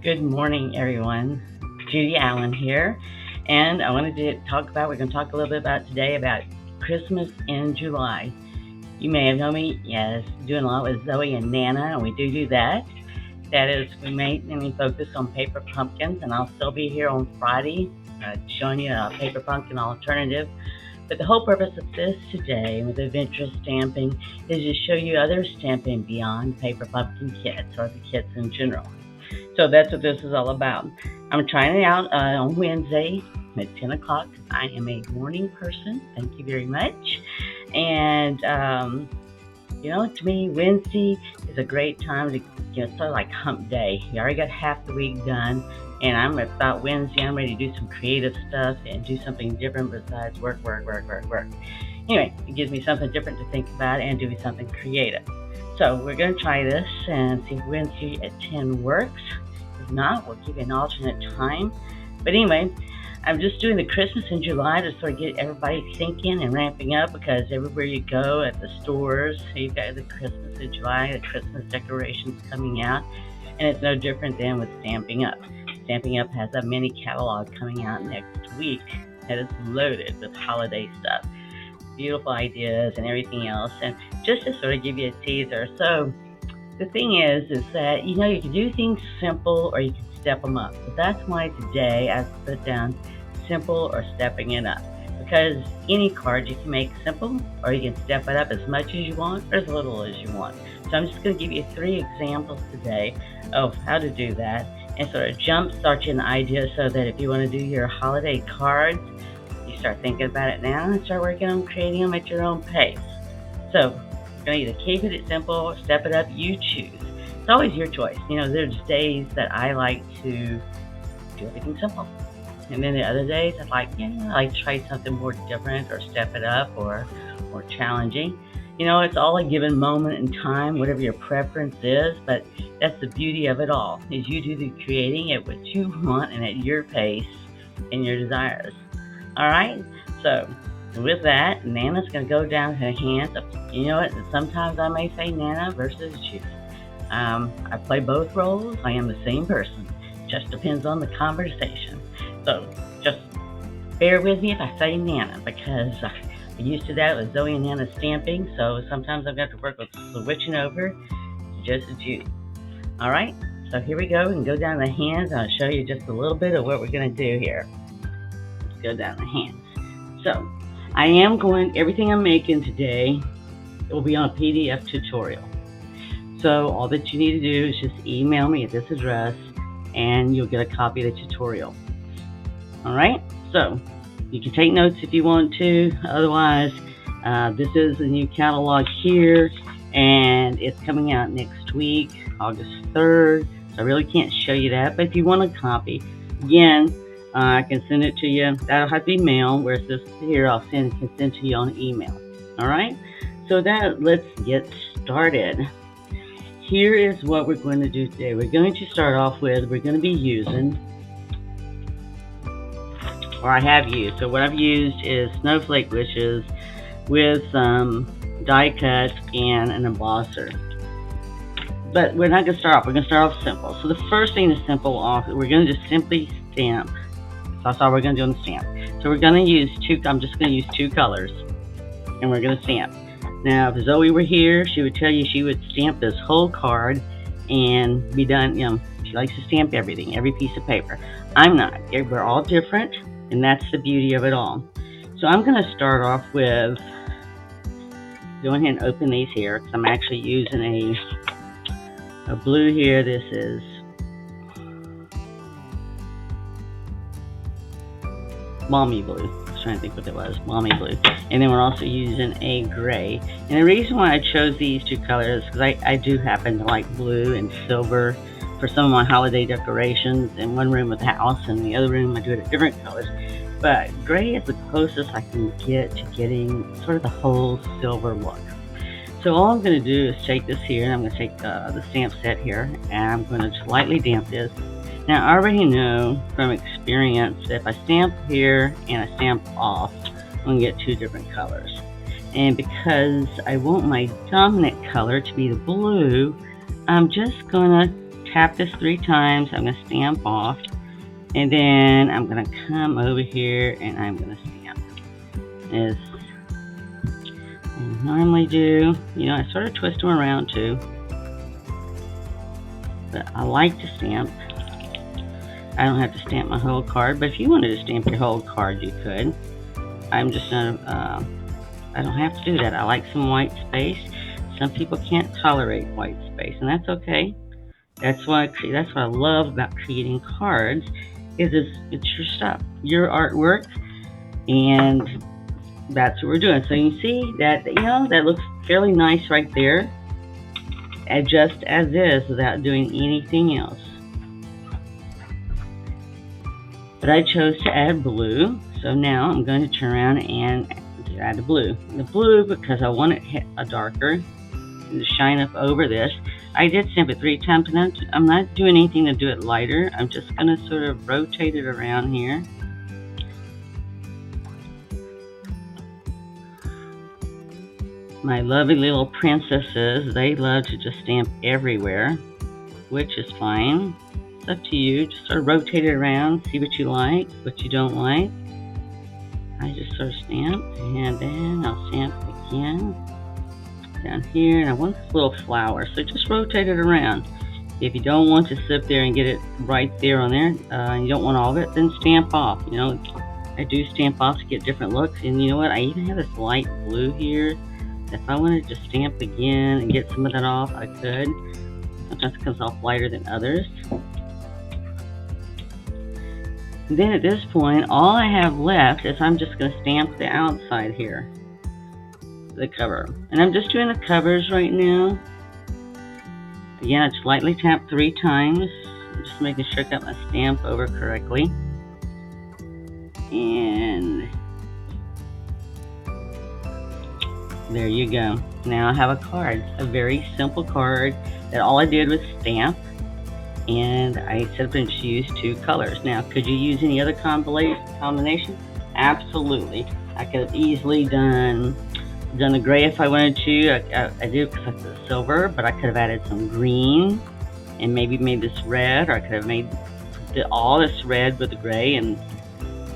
Good morning, everyone. Judy Allen here, and I wanted to we're going to talk a little bit about today about Christmas in July. You may have known me, yes, doing a lot with Zoe and Nana, and we do that. That is, we mainly focus on paper pumpkins, and I'll still be here on Friday showing you a paper pumpkin alternative. But the whole purpose of this today with Adventurous Stamping is to show you other stamping beyond paper pumpkin kits or the kits in general. So that's what this is all about. I'm trying it out on Wednesday at 10 o'clock. I am a morning person. Thank you very much. And, to me, Wednesday is a great time to start like hump day. You already got half the week done. And I'm about Wednesday, I'm ready to do some creative stuff and do something different besides work. Anyway, it gives me something different to think about and do something creative. So we're going to try this and see if Wednesday at 10 works. If not, we'll give you an alternate time. But anyway, I'm just doing the Christmas in July to sort of get everybody thinking and ramping up, because everywhere you go at the stores, you've got the Christmas in July, the Christmas decorations coming out, and it's no different than with Stampin' Up. Stampin' Up has a mini catalog coming out next week that is loaded with holiday stuff, beautiful ideas and everything else. And just to sort of give you a teaser, so the thing is that you can do things simple or you can step them up. So that's why today I put down simple or stepping it up, because any card you can make simple or you can step it up as much as you want or as little as you want. So I'm just going to give you 3 examples today of how to do that and sort of jumpstart you an idea, so that if you want to do your holiday cards, you start thinking about it now and start working on creating them at your own pace. So you're going to either keep it simple or step it up. You choose. It's always your choice. There's days that I like to do everything simple. And then the other days I like to try something more different or step it up or more challenging. It's all a given moment in time, whatever your preference is, but that's the beauty of it all, is you do the creating at what you want and at your pace and your desires. All right? So with that, Nana's going to go down her hands. You know what? Sometimes I may say Nana versus Judy. I play both roles. I am the same person. Just depends on the conversation. So just bear with me if I say Nana, because I'm used to that with Zoe and Nana stamping. So sometimes I've got to work with switching over to just Judy. All right? So here we go, and go down the hands. I'll show you just a little bit of what we're going to do here. Let's go down the hands. So I am everything I'm making today, it will be on a PDF tutorial. So all that you need to do is just email me at this address and you'll get a copy of the tutorial. All right, so you can take notes if you want to. Otherwise, this is the new catalog here, and it's coming out next week, August 3rd. So I really can't show you that, but if you want a copy, again, I can send it to you. That'll have to be mail, whereas this here I can send to you on email. All right, so let's get started. Here is what we're going to do today. We're going to start off with, we're going to be using, or I have used, so what I've used is Snowflake Wishes with some die cuts and an embosser. But we're not going to start off. We're going to start off simple. So the first thing to simple off, we're going to just simply stamp. So that's all we're going to do on the stamp. So we're going to use I'm just going to use 2 colors, and we're going to stamp. Now, if Zoe were here, she would tell you she would stamp this whole card and be done. She likes to stamp everything, every piece of paper. I'm not. We're all different, and that's the beauty of it all. So I'm going to start off with, go ahead and open these here, because I'm actually using a blue here. This is Mommy Blue. I was trying to think what it was. Mommy Blue. And then we're also using a gray. And the reason why I chose these 2 colors is because I do happen to like blue and silver for some of my holiday decorations. In one room of the house, and the other room I do it at different colors. But gray is the closest I can get to getting sort of the whole silver look. So all I'm going to do is take this here, and I'm going to take the stamp set here, and I'm going to just lightly damp this. Now I already know from experience that if I stamp here and I stamp off, I'm going to get 2 different colors. And because I want my dominant color to be the blue, I'm just going to tap this 3 times. I'm going to stamp off. And then I'm going to come over here and I'm going to stamp. As I normally do. You know, I sort of twist them around too. But I like to stamp. I don't have to stamp my whole card, but if you wanted to stamp your whole card, you could. I'm just not, I don't have to do that. I like some white space. Some people can't tolerate white space, and that's okay. That's what I love about creating cards, is it's your stuff, your artwork, and that's what we're doing. So you see that, you know, that looks fairly nice right there, and just as is, without doing anything else. But I chose to add blue, so now I'm going to turn around and add the blue. The blue, because I want it a darker to shine up over this. I did stamp it 3 times, and I'm not doing anything to do it lighter. I'm just going to sort of rotate it around here. My lovely little princesses, they love to just stamp everywhere, which is fine. It's up to you. Just sort of rotate it around, see what you like, what you don't like. I just sort of stamp, and then I'll stamp again down here, and I want this little flower, so just rotate it around. If you don't want to sit there and get it right there on there, and you don't want all of it, then stamp off. You know, I do stamp off to get different looks, and you know what? I even have this light blue here. If I wanted to stamp again and get some of that off, I could. Sometimes it comes off lighter than others. And then at this point, all I have left is I'm just going to stamp the outside here, the cover. And I'm just doing the covers right now. Again, I just lightly tap 3 times. I'm just making sure I got my stamp over correctly. And there you go. Now I have a card, a very simple card that all I did was stamp, and I set up and used 2 colors. Now, could you use any other combination? Absolutely. I could have easily done the gray if I wanted to. I did because I put silver, but I could have added some green and maybe made this red, or I could have made all this red with the gray and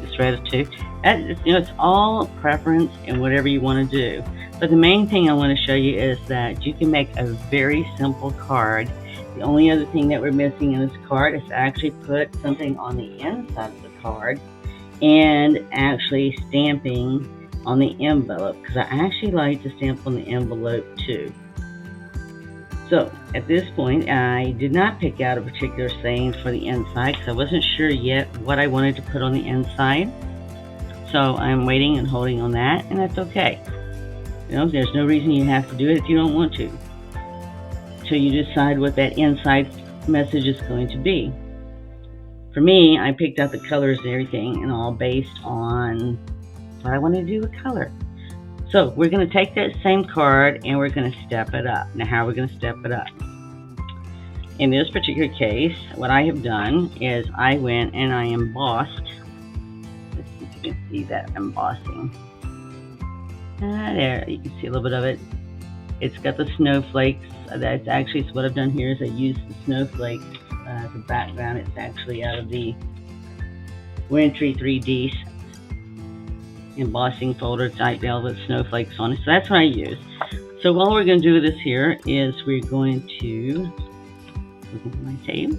this red too. You know, it's all preference and whatever you want to do. But the main thing I want to show you is that you can make a very simple card. The only other thing that we're missing in this card is to actually put something on the inside of the card and actually stamping on the envelope, because I actually like to stamp on the envelope too. So at this point, I did not pick out a particular saying for the inside because I wasn't sure yet what I wanted to put on the inside. So I'm waiting and holding on that, and that's okay. You know, there's no reason you have to do it if you don't want to. So you decide what that inside message is going to be. For me, I picked out the colors and everything, and all based on what I want to do with color. So we're going to take that same card and we're going to step it up. Now, how are we going to step it up? In this particular case, what I have done is I went and I embossed. Let's see if you can see that embossing. There, you can see a little bit of it. It's got the snowflakes. That's actually what I've done here is I used the snowflakes as a background. It's actually out of the Wintry 3D embossing folder type velvet snowflakes on it. So that's what I use. So all we're going to do with this here is we're going to look at my tape.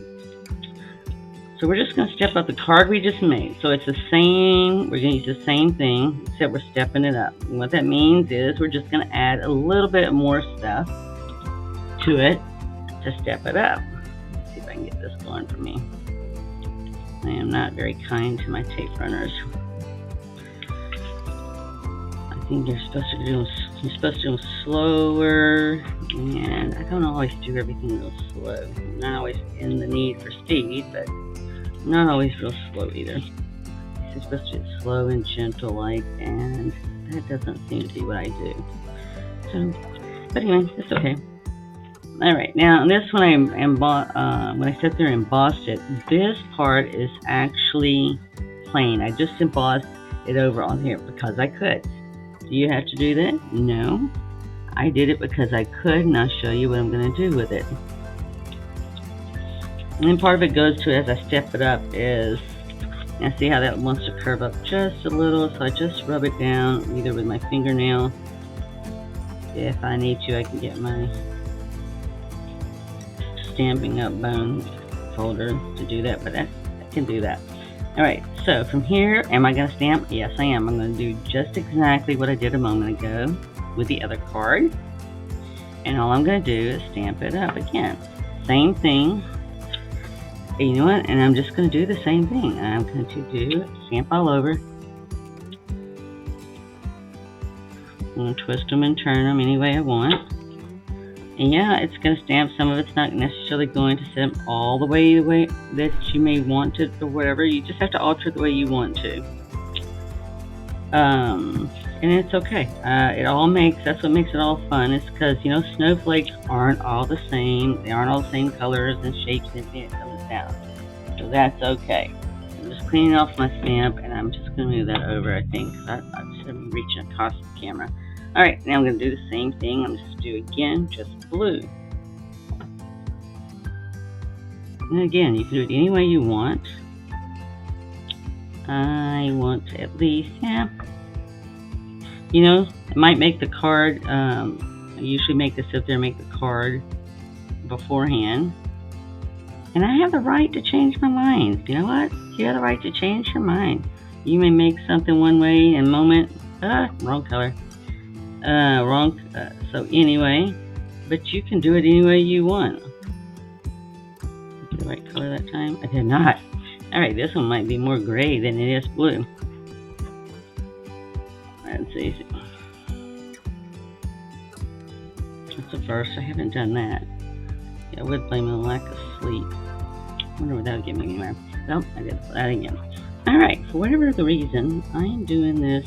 So we're just going to step up the card we just made. So it's the same, we're going to use the same thing, except we're stepping it up. And what that means is we're just going to add a little bit more stuff to it to step it up. Let's see if I can get this going for me. I am not very kind to my tape runners. I think you're supposed to do them slower, and I don't always do everything real slow. I'm not always in the need for speed, but not always real slow either. It's supposed to be slow and gentle like, and that doesn't seem to be what I do. So, but anyway, it's okay. Alright, now this one when I sat there and embossed it, this part is actually plain. I just embossed it over on here because I could. Do you have to do that? No. I did it because I could, and I'll show you what I'm going to do with it. And then part of it goes to, as I step it up, is, I see how that wants to curve up just a little, so I just rub it down either with my fingernail. If I need to, I can get my Stampin' Up bone folder to do that, but I can do that. Alright, so from here, am I going to stamp? Yes, I am. I'm going to do just exactly what I did a moment ago with the other card. And all I'm going to do is stamp it up again. Same thing. And you know what? And I'm just going to do the same thing. I'm going to do stamp all over. I'm going to twist them and turn them any way I want. And yeah, it's going to stamp. Some of it's not necessarily going to stamp all the way that you may want it or whatever. You just have to alter it the way you want to. And it's okay. That's what makes it all fun. It's because, you know, snowflakes aren't all the same. They aren't all the same colors and shapes and everything that comes down. So that's okay. I'm just cleaning off my stamp, and I'm just going to move that over, I think, because I should be reaching across the camera. Alright, now I'm going to do the same thing. I'm just going to do again, just blue. And again, you can do it any way you want. I want to at least, yeah. You know, I might make the card, I usually make this up there, make the card beforehand. And I have the right to change my mind. You know what? You have the right to change your mind. You may make something one way in a moment. Wrong color. So anyway, but you can do it any way you want. Get the right color that time? I did not. Alright, this one might be more gray than it is blue. Let's see. That's the first. I haven't done that. Yeah, I would blame a lack of sleep. I wonder what that would get me anywhere. Nope, I did that again. Alright, for whatever the reason, I am doing this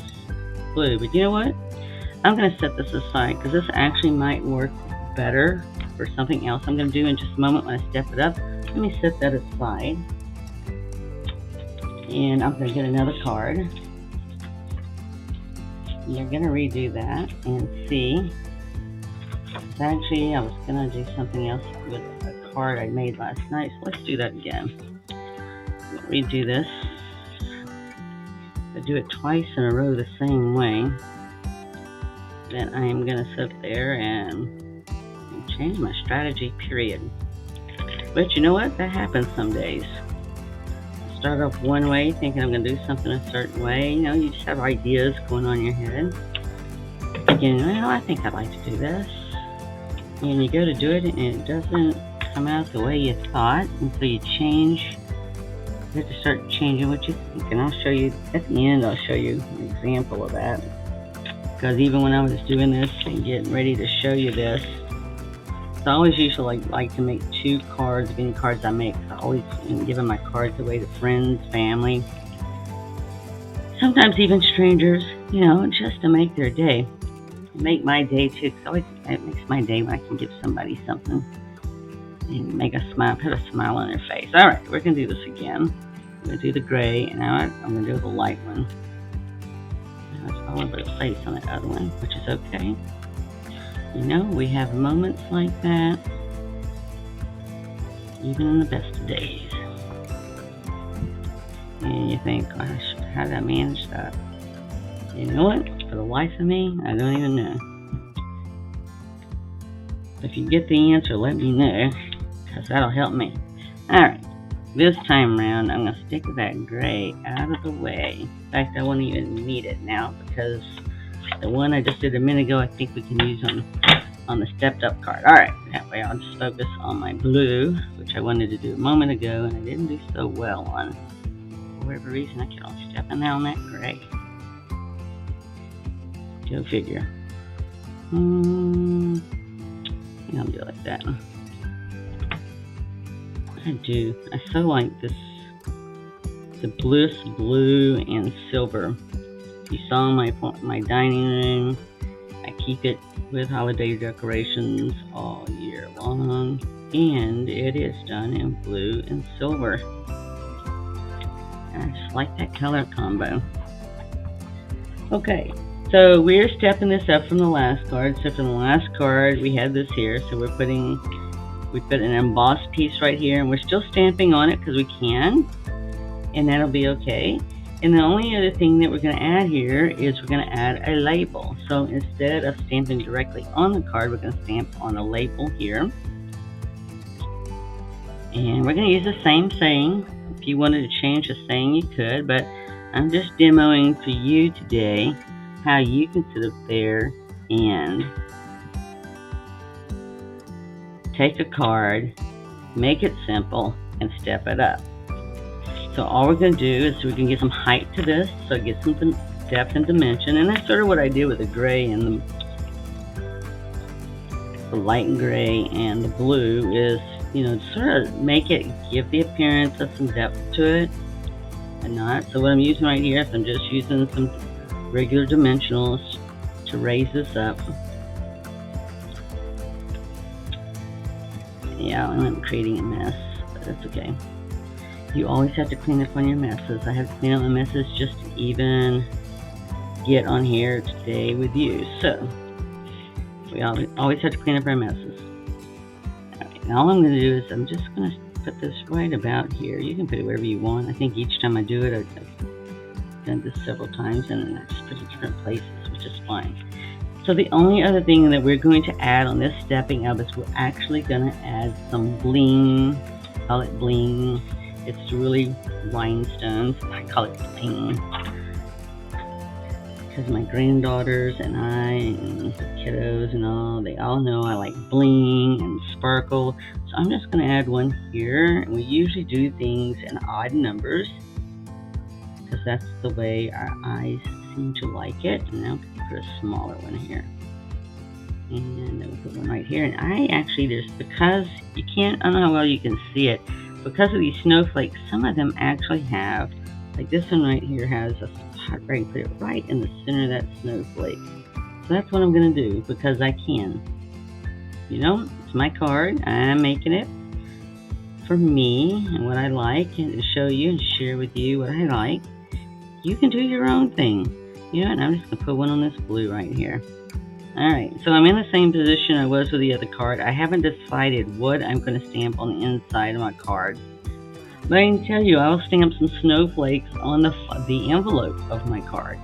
blue. But you know what? I'm going to set this aside because this actually might work better for something else I'm going to do in just a moment when I step it up. Let me set that aside. And I'm going to get another card. You're going to redo that and see. Actually, I was going to do something else with a card I made last night. So let's do that again. Redo this. I do it twice in a row the same way. Then I am going to sit there and change my strategy, period. But you know what? That happens some days. I start off one way thinking I'm going to do something a certain way. You know, you just have ideas going on in your head. Thinking, well, I think I'd like to do this. And you go to do it and it doesn't come out the way you thought. And so you change. You have to start changing what you think. And I'll show you, at the end, I'll show you an example of that. Because even when I was doing this and getting ready to show you this, so I always usually like to make 2 cards of any cards I make. I always am giving my cards away to friends, family, sometimes even strangers, you know, just to make their day. Make my day too, because it makes my day when I can give somebody something and make a smile, put a smile on their face. Alright, we're going to do this again. I'm going to do the gray, and now I'm going to do the light one. Now it's all over the place on the other one, which is okay. You know, we have moments like that, even in the best of days. And you think, gosh, how did I manage that? You know what? For the life of me, I don't even know. If you get the answer, let me know, because that'll help me. Alright, this time around, I'm going to stick with that gray out of the way. In fact, I won't even need it now, because the one I just did a minute ago, I think we can use on the stepped up card. Alright, that way I'll just focus on my blue, which I wanted to do a moment ago, and I didn't do so well on. For whatever reason, I kept on stepping down that gray. Go figure. I think I'll do it like that. I so like this, the Bliss blue and silver. You saw my dining room. I keep it with holiday decorations all year long, and it is done in blue and silver. And I just like that color combo. Okay. So we're stepping this up from the last card. So from the last card, we had this here. So we're putting We put an embossed piece right here, and we're still stamping on it because we can, and that'll be okay. And the only other thing that we're going to add here is we're going to add a label. So instead of stamping directly on the card, we're going to stamp on a label here. And we're going to use the same saying. If you wanted to change the saying, you could, but I'm just demoing for you today how you can sit up there and take a card, make it simple, and step it up. So all we're going to do is we can get some height to this, so it gets some depth and dimension, and that's sort of what I did with the gray and the light gray and the blue is, you know, sort of make it, give the appearance of some depth to it and not. So what I'm using right here is I'm just using some regular dimensionals to raise this up. Yeah, I'm creating a mess, but that's okay. You always have to clean up on your messes. I have to clean up my messes just to even get on here today with you. So we always have to clean up our messes. Alright, now all I'm going to do is I'm just going to put this right about here. You can put it wherever you want. I think each time I do it, I've done this several times, and I just put it in different places, which is fine. So the only other thing that we're going to add on this stepping up is we're actually going to add some bling. Call it bling. It's really rhinestones. I call it bling because my granddaughters and I and the kiddos and all, they all know I like bling and sparkle. So I'm just going to add one here. And we usually do things in odd numbers because that's the way our eyes seem to like it. And now put a smaller one here, and then we'll put one right here. And I actually just, because you can't, I don't know how well you can see it, because of these snowflakes, some of them actually have, like this one right here has a spot where I can put it right in the center of that snowflake. So that's what I'm going to do because I can. You know, it's my card. I'm making it for me and what I like, and to show you and share with you what I like. You can do your own thing. You know, and I'm just going to put one on this blue right here. Alright, so I'm in the same position I was with the other card. I haven't decided what I'm going to stamp on the inside of my card. But I can tell you, I'll stamp some snowflakes on the envelope of my card.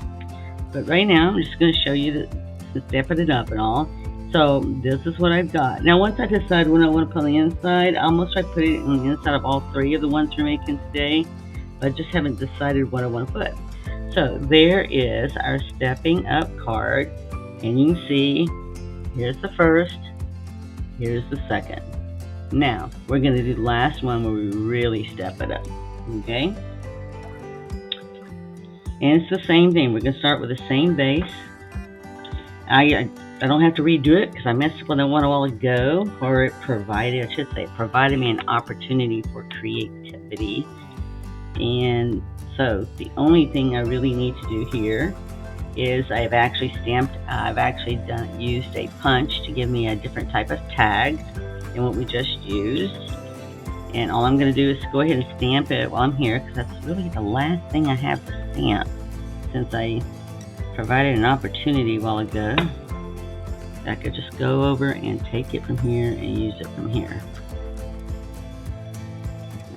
But right now, I'm just going to show you the stepping it up and all. So this is what I've got. Now once I decide what I want to put on the inside, I'll most likely put it on the inside of all three of the ones we're making today. But I just haven't decided what I want to put. So there is our stepping up card. And you can see, here's the first, here's the second. Now, we're going to do the last one where we really step it up, okay? And it's the same thing. We're going to start with the same base. I don't have to redo it because I messed up on the one a while ago, or it provided, I should say, provided me an opportunity for creativity. And so, the only thing I really need to do here is I've actually used a punch to give me a different type of tag than what we just used. And all I'm going to do is go ahead and stamp it while I'm here, because that's really the last thing I have to stamp, since I provided an opportunity a while ago. I could just go over and take it from here and use it from here.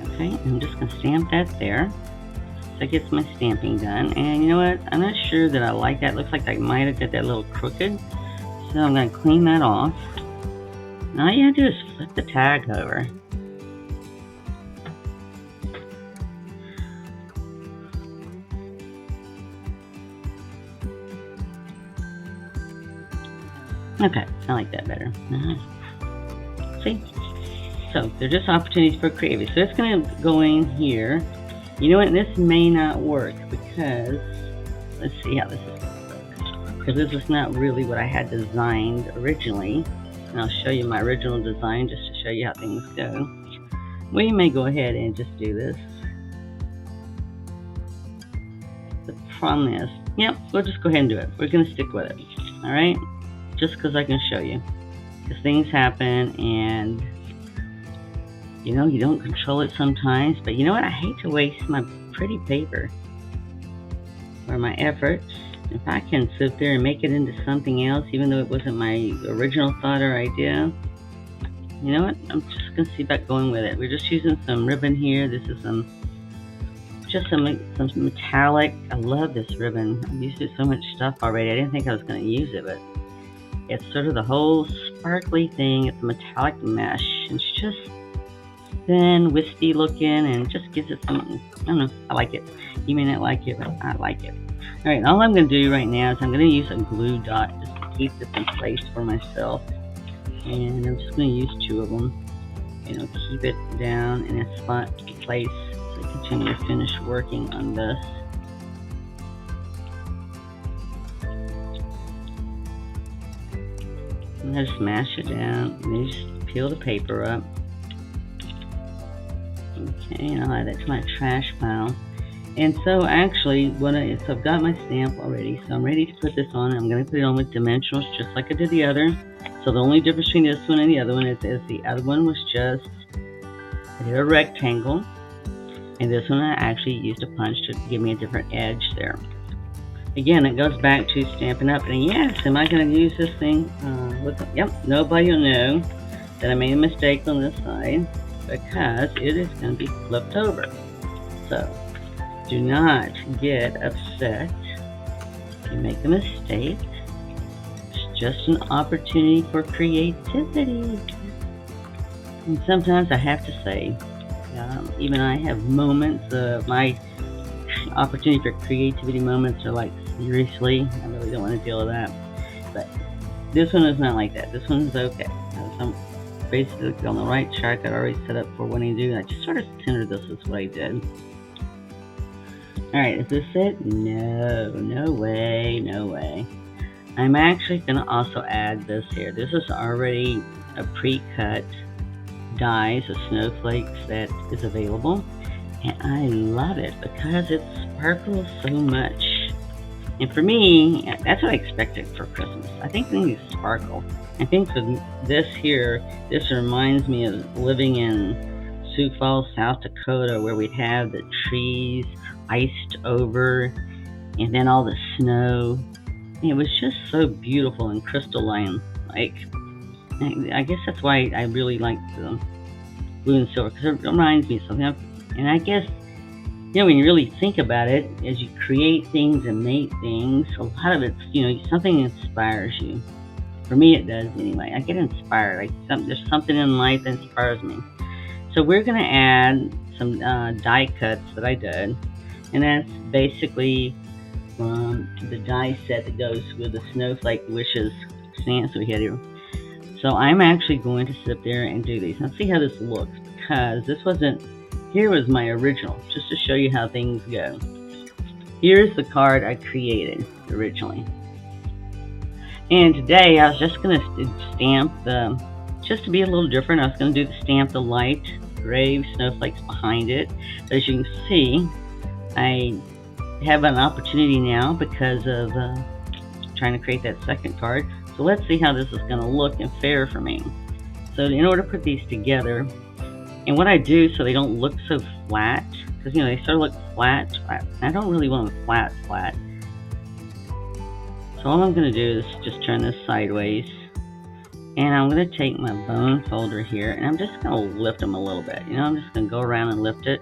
Okay, I'm just going to stamp that there. So that gets my stamping done. And you know what? I'm not sure that I like that. It looks like I might have got that a little crooked. So I'm going to clean that off. And all you have to do is flip the tag over. Okay, I like that better. See? So they're just opportunities for creativity. So it's going to go in here. You know what, this may not work because, let's see how this is going to look. Because this is not really what I had designed originally. And I'll show you my original design just to show you how things go. We may go ahead and just do this. The problem is, yep, we'll just go ahead and do it. We're going to stick with it. Alright? Just because I can show you. Because things happen and you know, you don't control it sometimes, but you know what? I hate to waste my pretty paper or my efforts. If I can sit there and make it into something else, even though it wasn't my original thought or idea, You know what? I'm just going to see about going with it. We're just using some ribbon here. This is some metallic. I love this ribbon. I've used it so much stuff already. I didn't think I was going to use it, but it's sort of the whole sparkly thing. It's a metallic mesh. It's just thin, wispy looking, and just gives it some, I don't know, I like it. You may not like it, but I like it. Alright, all I'm going to do right now is I'm going to use a glue dot just to keep this in place for myself. And I'm just going to use 2 of them. Keep it down in a spot place so I continue to finish working on this. I'm going to mash it down and then just peel the paper up. Okay, and I'll add that to my trash pile. And so actually, so I've got my stamp already, so I'm ready to put this on. I'm going to put it on with dimensionals just like I did the other. So the only difference between this one and the other one is the other one was just, I did a rectangle, and this one I actually used a punch to give me a different edge there. Again, it goes back to Stampin' Up! And yes, am I going to use this thing? Yep, nobody will know that I made a mistake on this side because it is going to be flipped over. So do not get upset if you make a mistake. It's just an opportunity for creativity. And sometimes I have to say, even I have moments of my opportunity for creativity moments are like, seriously, I really don't want to deal with that. But this one is not like that. This one's okay. So I'm basically on the right track that I already set up for what I do. I just sort of centered this is what I did. Alright, is this it? No, no way, no way. I'm actually going to also add this here. This is already a pre-cut dies of snowflakes that is available. And I love it because it sparkles so much. And for me, that's what I expected for Christmas. I think things sparkle. I think for this here, this reminds me of living in Sioux Falls, South Dakota, where we'd have the trees iced over and then all the snow. And it was just so beautiful and crystalline. I guess that's why I really like the blue and silver, because it reminds me of something. And I guess, when you really think about it, as you create things and make things, a lot of it's, something inspires you. For me, it does anyway. I get inspired. There's something in life that inspires me. So we're going to add some die cuts that I did. And that's basically from the die set that goes with the Snowflake Wishes stamps we had here. So I'm actually going to sit there and do these. Now see how this looks, because this wasn't, here was my original, just to show you how things go. Here's the card I created originally. And today I was just going to stamp just to be a little different, I was going to do the stamp the light gray snowflakes behind it. But as you can see, I have an opportunity now because of trying to create that second card. So let's see how this is going to look and fare for me. So in order to put these together, and what I do so they don't look so flat, because they sort of look flat. I don't really want them flat. So all I'm going to do is just turn this sideways, and I'm going to take my bone folder here, and I'm just going to lift them a little bit. I'm just going to go around and lift it,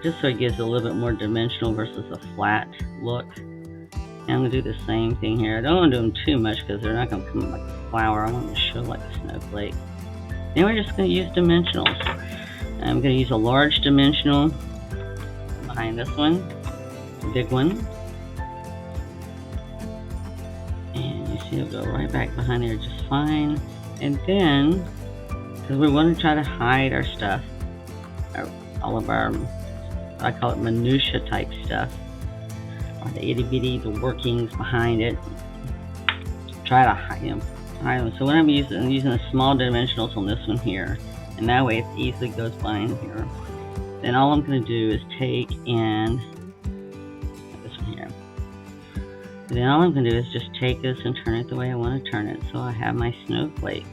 just so it gives a little bit more dimensional versus a flat look. And I'm going to do the same thing here. I don't want to do them too much because they're not going to come like a flower. I want them to show like a snowflake. Then we're just going to use dimensionals. I'm going to use a large dimensional behind this one, the big one. And you see it'll go right back behind there just fine. And then, because we want to try to hide our stuff, all of our, I call it minutia type stuff, or the itty bitty, the workings behind it. Try to hide them. So what I'm using the small dimensionals on this one here, and that way it easily goes behind here. Then all I'm going to do is take and this one here. And then all I'm going to do is just take this and turn it the way I want to turn it. So I have my snowflake.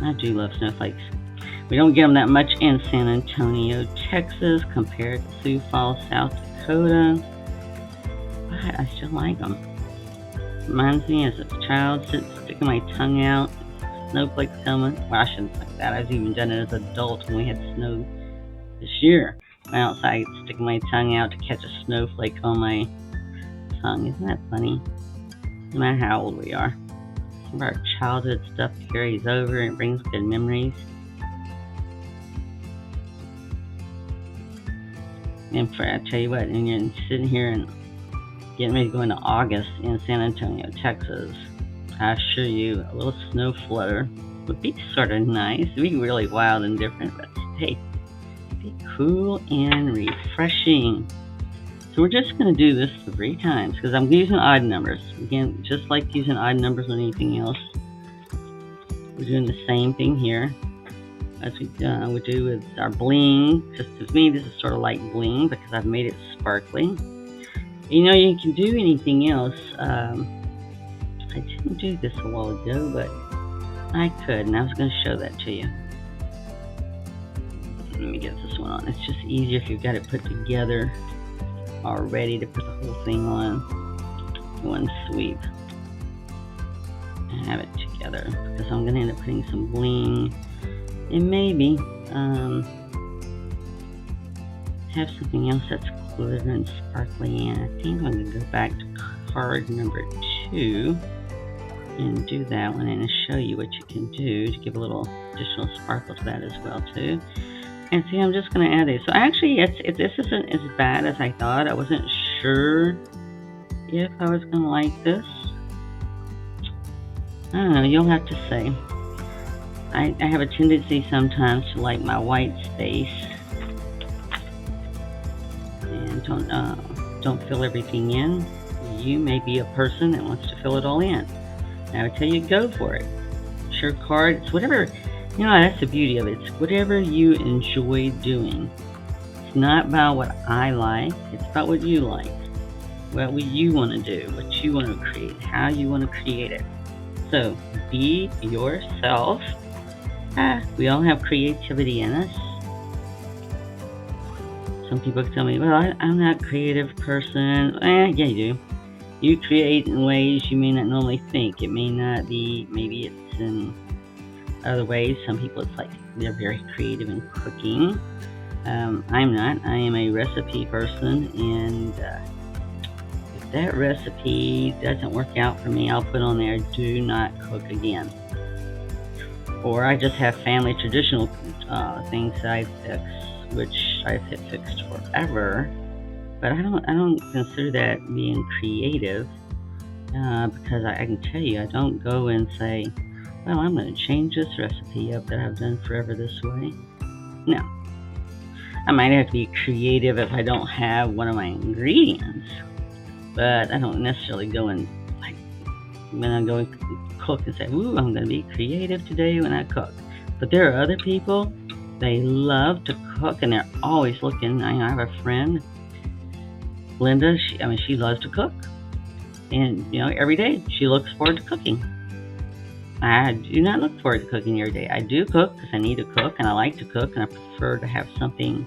I do love snowflakes. We don't get them that much in San Antonio, Texas, compared to Sioux Falls, South Dakota. But I still like them. Reminds me as a child, sticking my tongue out. Snowflakes coming. Well, I shouldn't say that. I've even done it as an adult when we had snow this year. Went outside, sticking my tongue out to catch a snowflake on my tongue. Isn't that funny? No matter how old we are. Some of our childhood stuff carries over and brings good memories. And I tell you what, and you're sitting here and getting ready to go into August in San Antonio, Texas, I assure you, a little snow flutter would be sort of nice. It'd be really wild and different, but hey, it'd be cool and refreshing. So we're just going to do this 3 times because I'm using odd numbers. Again, just like using odd numbers on anything else, we're doing the same thing here as we do with our bling. Just to me, this is sort of like bling because I've made it sparkly. You know, you can do anything else. I didn't do this a while ago, but I could, and I was going to show that to you. Let me get this one on. It's just easier if you've got it put together already to put the whole thing on one sweep and have it together, because I'm going to end up putting some bling and maybe have something else that's glitter and sparkly. And I think I'm going to go back to card number 2 and do that one and show you what you can do to give a little additional sparkle to that as well too. And see, I'm just going to add these. So actually, this isn't as bad as I thought. I wasn't sure if I was going to like this. I don't know, you'll have to say. I have a tendency sometimes to like my white space and don't fill everything in. You may be a person that wants to fill it all in. And I would tell you, go for it. It's your card. It's whatever. You know, that's the beauty of it. It's whatever you enjoy doing. It's not about what I like. It's about what you like. What you want to do. What you want to create. How you want to create it. So, be yourself. We all have creativity in us. Some people tell me, well, I'm not a creative person. Yeah, you do. You create in ways you may not normally think. It may not be, maybe it's in other ways. Some people, it's like they're very creative in cooking. I'm not. I am a recipe person, and if that recipe doesn't work out for me, I'll put on there, do not cook again. Or I just have family traditional things that I fix, which I've had fixed forever. But I don't consider that being creative, because I can tell you, I don't go and say, well, I'm going to change this recipe up that I've done forever this way. No. I might have to be creative if I don't have one of my ingredients, but I don't necessarily go and, like, when I go and cook and say, ooh, I'm going to be creative today when I cook. But there are other people, they love to cook, and they're always looking. I have a friend, Linda, she loves to cook. And, every day she looks forward to cooking. I do not look forward to cooking every day. I do cook because I need to cook, and I like to cook, and I prefer to have something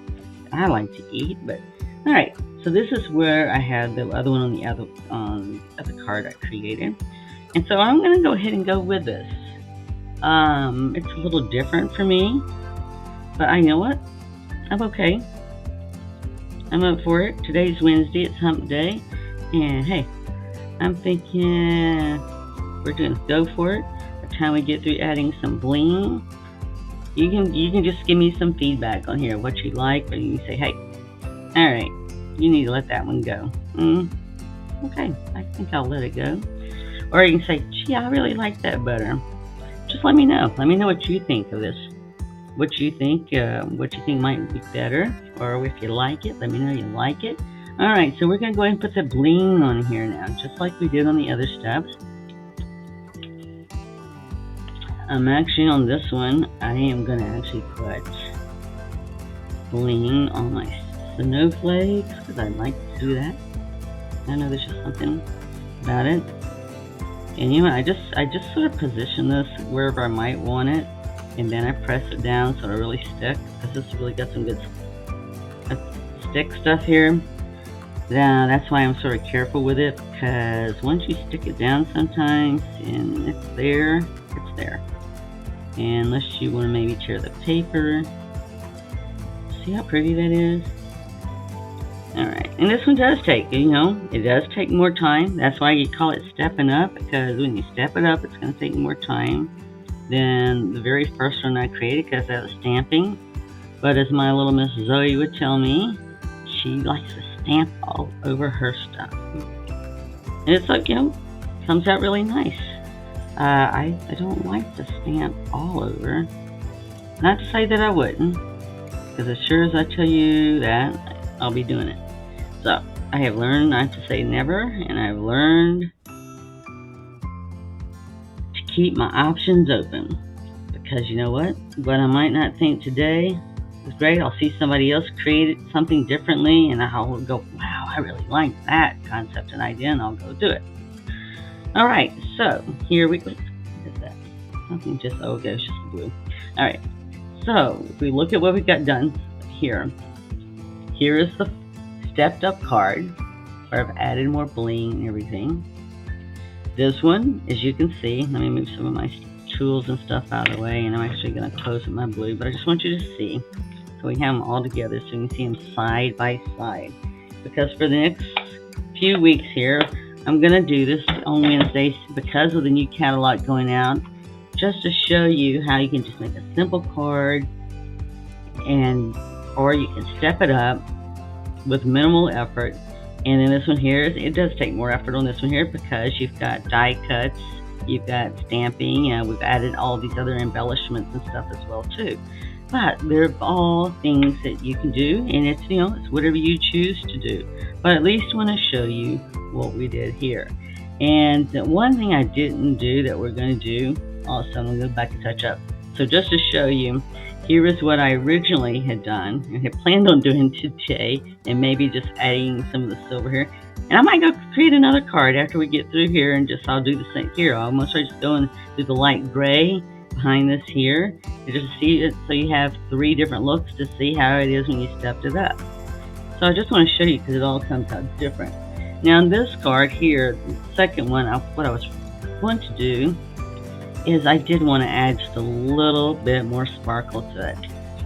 I like to eat. But, all right, so this is where I had the other one on the other card I created. And so I'm going to go ahead and go with this. It's a little different for me, but you know what? I'm okay. I'm up for it. Today's Wednesday. It's hump day. And hey, I'm thinking we're going to go for it. By the time we get through adding some bling, you can just give me some feedback on here, what you like, or you can say, hey, all right, you need to let that one go. Okay, I think I'll let it go. Or you can say, gee, I really like that better. Just let me know. Let me know what you think of this. What you think might be better, or if you like it, let me know you like it. All right, so we're going to go ahead and put the bling on here now, just like we did on the other steps. I'm actually on this one, I am going to actually put bling on my snowflakes, because I like to do that. I know there's just something about it. And I just sort of position this wherever I might want it. And then I press it down so it really sticks, because this really got some good stick stuff here. Now, that's why I'm sort of careful with it, because once you stick it down sometimes and it's there, it's there. And unless you want to maybe tear the paper. See how pretty that is? Alright, and this one does take, it does take more time. That's why you call it stepping up, because when you step it up, it's going to take more time than the very first one I created, because that was stamping. But as my little Miss Zoe would tell me, she likes to stamp all over her stuff. And it's like, comes out really nice. I don't like to stamp all over. Not to say that I wouldn't, because as sure as I tell you that, I'll be doing it. So, I have learned not to say never, and I've learned to keep my options open. Because you know what? What I might not think today is great, I'll see somebody else create something differently, and I'll go, wow, I really like that concept and idea, and I'll go do it. Alright, so here we go. What is that? Something just, oh, okay, it's just blue. Alright, so if we look at what we've got done here, here is the stepped up card where I've added more bling and everything. This one, as you can see, let me move some of my tools and stuff out of the way, and I'm actually going to close with my blue, but I just want you to see. So we have them all together so you can see them side by side. Because for the next few weeks here, I'm going to do this on Wednesdays because of the new catalog going out, just to show you how you can just make a simple card, or you can step it up with minimal effort. And then this one here, it does take more effort on this one here because you've got die cuts, you've got stamping, we've added all these other embellishments and stuff as well too. But they're all things that you can do, and it's it's whatever you choose to do. But at least want to show you what we did here. And the one thing I didn't do that we're going to do, also I'm going to go back and touch up. So just to show you, here is what I originally had done and had planned on doing today, and maybe just adding some of the silver here. And I might go create another card after we get through here, and I'll do the same here. I'll most likely just go and do the light gray behind this here, and just see it so you have 3 different looks to see how it is when you stepped it up. So I just want to show you because it all comes out different. Now in this card here, the second one, what I was going to do is I did want to add just a little bit more sparkle to it.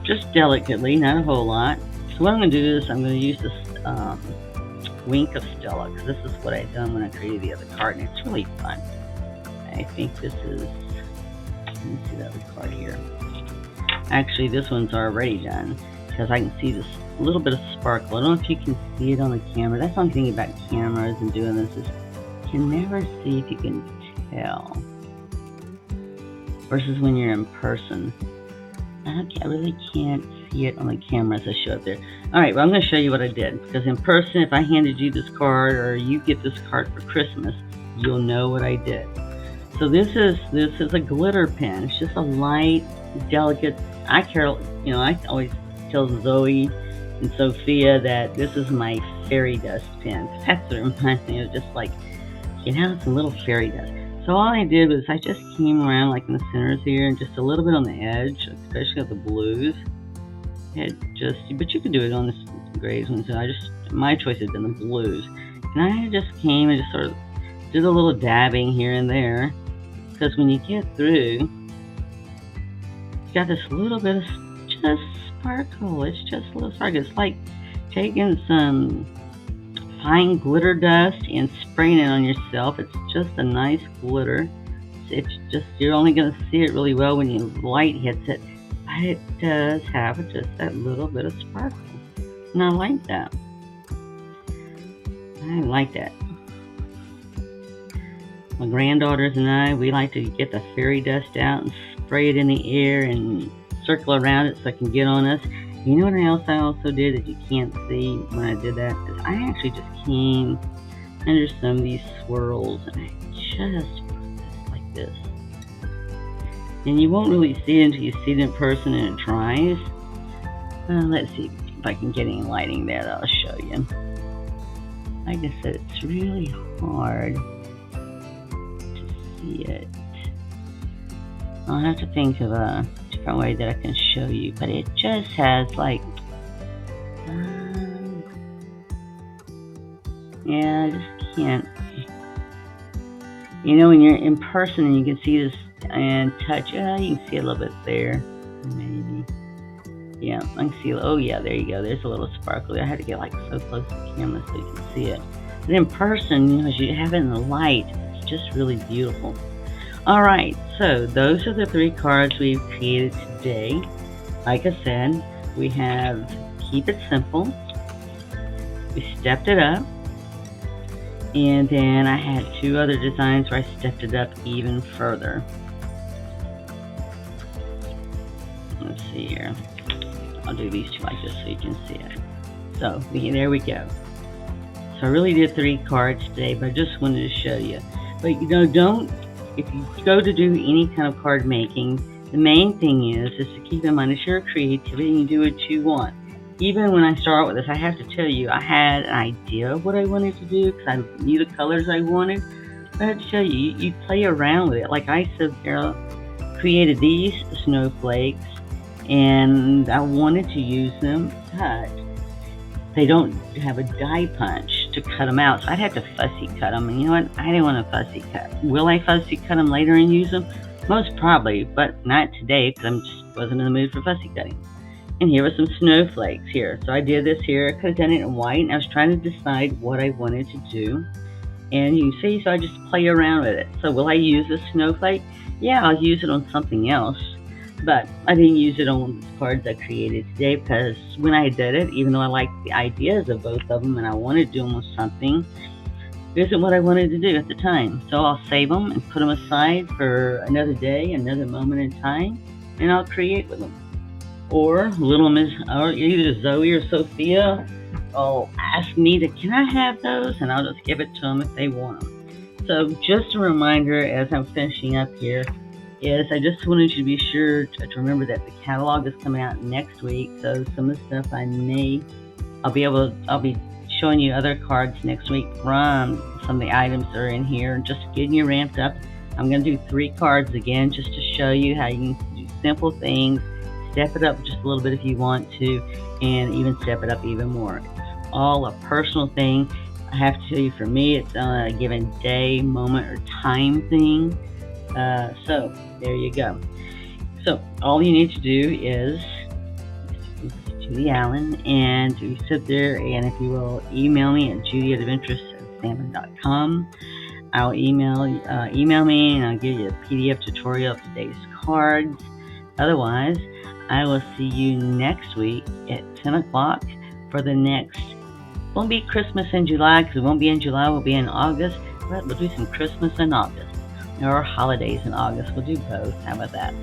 Just delicately, not a whole lot. So what I'm going to do is I'm going to use this Wink of Stella, because this is what I done when I created the other card, and it's really fun. I think this is, let me see that other card here. Actually, this one's already done, because I can see this little bit of sparkle. I don't know if you can see it on the camera. That's one thing about cameras and doing this is you can never see if you can tell. Versus when you're in person. I really can't see it on the camera as I show it there. Alright, well I'm going to show you what I did. Because in person, if I handed you this card or you get this card for Christmas, you'll know what I did. So this is a glitter pen. It's just a light, delicate, I always tell Zoe and Sophia that this is my fairy dust pen. That's what it reminds me of, just like, it's a little fairy dust. So all I did was I just came around like in the centers here and just a little bit on the edge, especially of the blues. But you could do it on the grays ones. So my choice had been the blues. And I just came and just sort of did a little dabbing here and there. Because when you get through, you got this little bit of just sparkle. It's just a little sparkle. It's like taking some fine glitter dust and spraying it on yourself. It's just a nice glitter. It's just, you're only going to see it really well when the light hits it, but it does have just that little bit of sparkle, and I like that. My granddaughters and I, we like to get the fairy dust out and spray it in the air and circle around it so it can get on us. You know what I also did that you can't see when I did that? Is I actually just came under some of these swirls and I just put this like this. And you won't really see it until you see it in person and it dries. Let's see if I can get any lighting there that I'll show you. Like I said, it's really hard to see it. I'll have to think of a different way that I can show you, but it just has like Yeah, I just can't. You know, when you're in person and you can see this and touch, you can see a little bit there, maybe. Yeah, I can see. Oh, yeah, there you go. There's a little sparkle. I had to get like so close to the camera so you can see it. But in person, you know, as you have it in the light, it's just really beautiful. All right, so those are the 3 cards we've created today. Like I said, we have Keep It Simple. We stepped it up. And then I had 2 other designs where I stepped it up even further. Let's see here. I'll do these 2 like this so you can see it. So there we go. So I really did 3 cards today, but I just wanted to show you. But you know, if you go to do any kind of card making, the main thing is to keep in mind it's your creativity and you do what you want. Even when I start with this, I have to tell you, I had an idea of what I wanted to do because I knew the colors I wanted. But I have to tell you, you play around with it. Like I said, created these snowflakes, and I wanted to use them cut. They don't have a die punch to cut them out, so I'd have to fussy cut them. And you know what? I didn't want to fussy cut. Will I fussy cut them later and use them? Most probably, but not today because I just wasn't in the mood for fussy cutting. And here were some snowflakes here. So I did this here. I could have done it in white, and I was trying to decide what I wanted to do. And you see, so I just play around with it. So will I use this snowflake? Yeah, I'll use it on something else. But I didn't use it on the cards I created today because when I did it, even though I liked the ideas of both of them and I wanted to do them with something, it isn't what I wanted to do at the time. So I'll save them and put them aside for another day, another moment in time, and I'll create with them. Or little Miss, or either Zoe or Sophia will ask me can I have those, and I'll just give it to them if they want them. So just a reminder as I'm finishing up here is I just wanted you to be sure to remember that the catalog is coming out next week. So some of the stuff I'll be showing you other cards next week from some of the items that are in here, just getting you ramped up. I'm going to do 3 cards again just to show you how you can do simple things. Step it up just a little bit if you want to, and even step it up even more. It's all a personal thing. I have to tell you, for me, it's on a given day, moment, or time thing. So there you go. So all you need to do is Judy Allen, and you sit there, and if you will, email me at judy@adventurousstampin.com. I'll email me, and I'll give you a PDF tutorial of today's cards. Otherwise, I will see you next week at 10 o'clock for the next. Won't be Christmas in July because it won't be in July. We'll be in August, but we'll do some Christmas in August or holidays in August. We'll do both. How about that?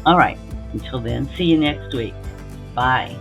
All right. Until then, see you next week. Bye.